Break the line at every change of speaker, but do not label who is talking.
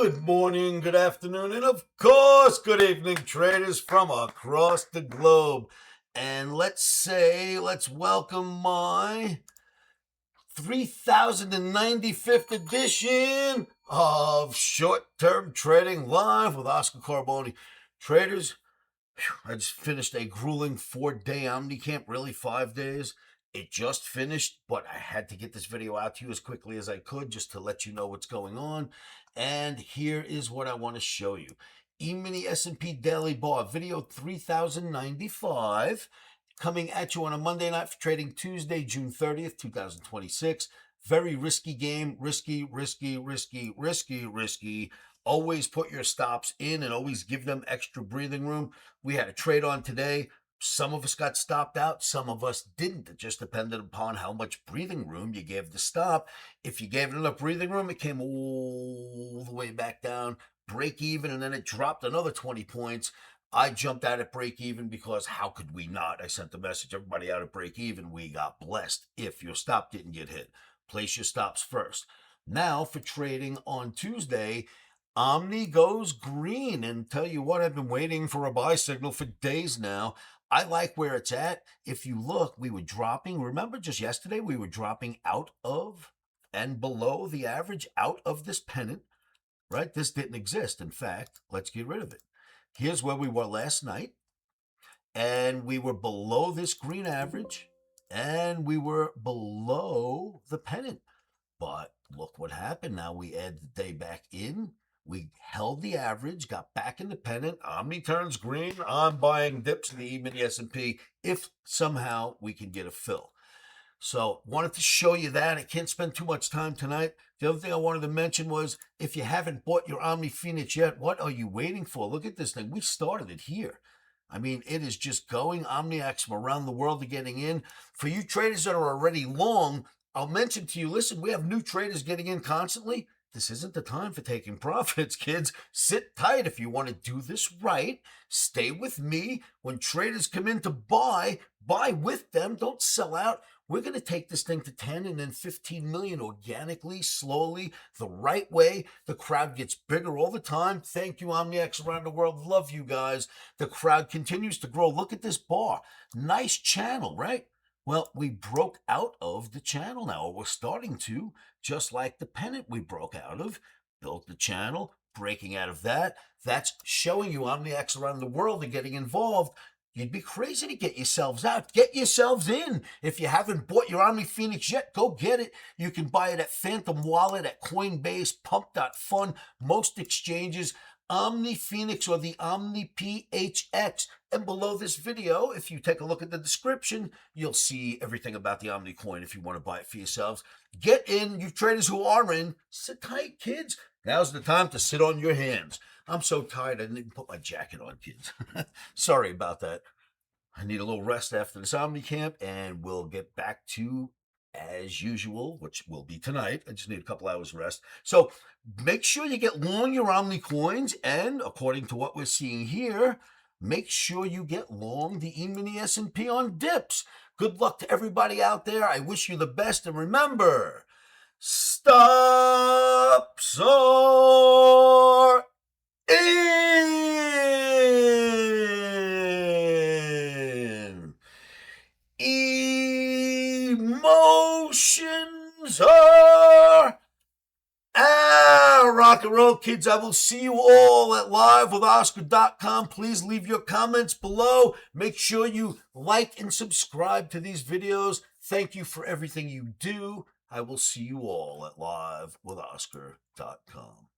Good morning, good afternoon, and of course, good evening, traders from across the globe. And let's welcome my 3095th edition of Short-Term Trading Live with Oscar Carboni. Traders, I just finished a grueling 4-day OMNICamp, really 5 days. It just finished, but I had to get this video out to you as quickly as I could just to let you know what's going on. And here is what I want to show you. E-mini S&P Daily Bar, video 3095, coming at you on a Monday night for trading Tuesday, June 30th, 2026. Very risky game, risky. Always put your stops in and always give them extra breathing room. We had a trade on today. Some of us got stopped out. Some of us didn't. It just depended upon how much breathing room you gave the stop. If you gave it enough breathing room, it came all the way back down, break even, and then it dropped another 20 points. I jumped out at break even because how could we not? I sent the message, everybody out at break even. We got blessed if your stop didn't get hit. Place your stops first. Now for trading on Tuesday, Omni goes green, and tell you what, I've been waiting for a buy signal for days now. I like where it's at. If you look, we were dropping. Remember just yesterday, we were dropping out of and below the average, out of this pennant, right? This didn't exist. In fact, let's get rid of it. Here's where we were last night, and we were below this green average, and we were below the pennant. But look what happened. Now we add the day back in. We held the average, got back independent. Omni turns green. I'm buying dips in the E-mini S&P if somehow we can get a fill. So wanted to show you that. I can't spend too much time tonight. The other thing I wanted to mention was if you haven't bought your OMNIPHOENIX yet, what are you waiting for? Look at this thing. We started it here. I mean, it is just going. OMNIACs from around the world are getting in. For you traders that are already long, I'll mention to you, listen, we have new traders getting in constantly. This isn't the time for taking profits, kids. Sit tight if you want to do this right. Stay with me. When traders come in to buy with them. Don't sell out. We're going to take this thing to 10 and then 15 million organically, slowly, the right way. The crowd gets bigger all the time. Thank you, OMNIACs around the world. Love you guys. The crowd continues to grow. Look at this bar. Nice channel, right? Well, we broke out of the channel now, or we're starting to, just like the pennant we broke out of, built the channel, breaking out of that. That's showing you OMNIACs around the world are getting involved. You'd be crazy to get yourselves out. Get yourselves in. If you haven't bought your OMNIPHOENIX yet, go get it. You can buy it at Phantom Wallet, at Coinbase, Pump.fun, most exchanges. OMNIPHOENIX or the OMNIPHX. And below this video, if you take a look at the description, you'll see everything about the Omni coin if you want to buy it for yourselves. Get in, you traders who are in, sit tight, kids. Now's the time to sit on your hands. I'm so tired, I didn't even put my jacket on, kids. Sorry about that. I need a little rest after this OMNICamp, and we'll get back to as usual, which will be tonight. I just need a couple hours rest. So make sure you get long your Omni coins, and according to what we're seeing here, make sure you get long the E-mini S&P on dips. Good luck to everybody out there. I wish you the best, and remember, stops are in. Emotions are out. Rock and roll, kids. I will see you all at livewithoscar.com. Please leave your comments below. Make sure you like and subscribe to these videos. Thank you for everything you do. I will see you all at livewithoscar.com.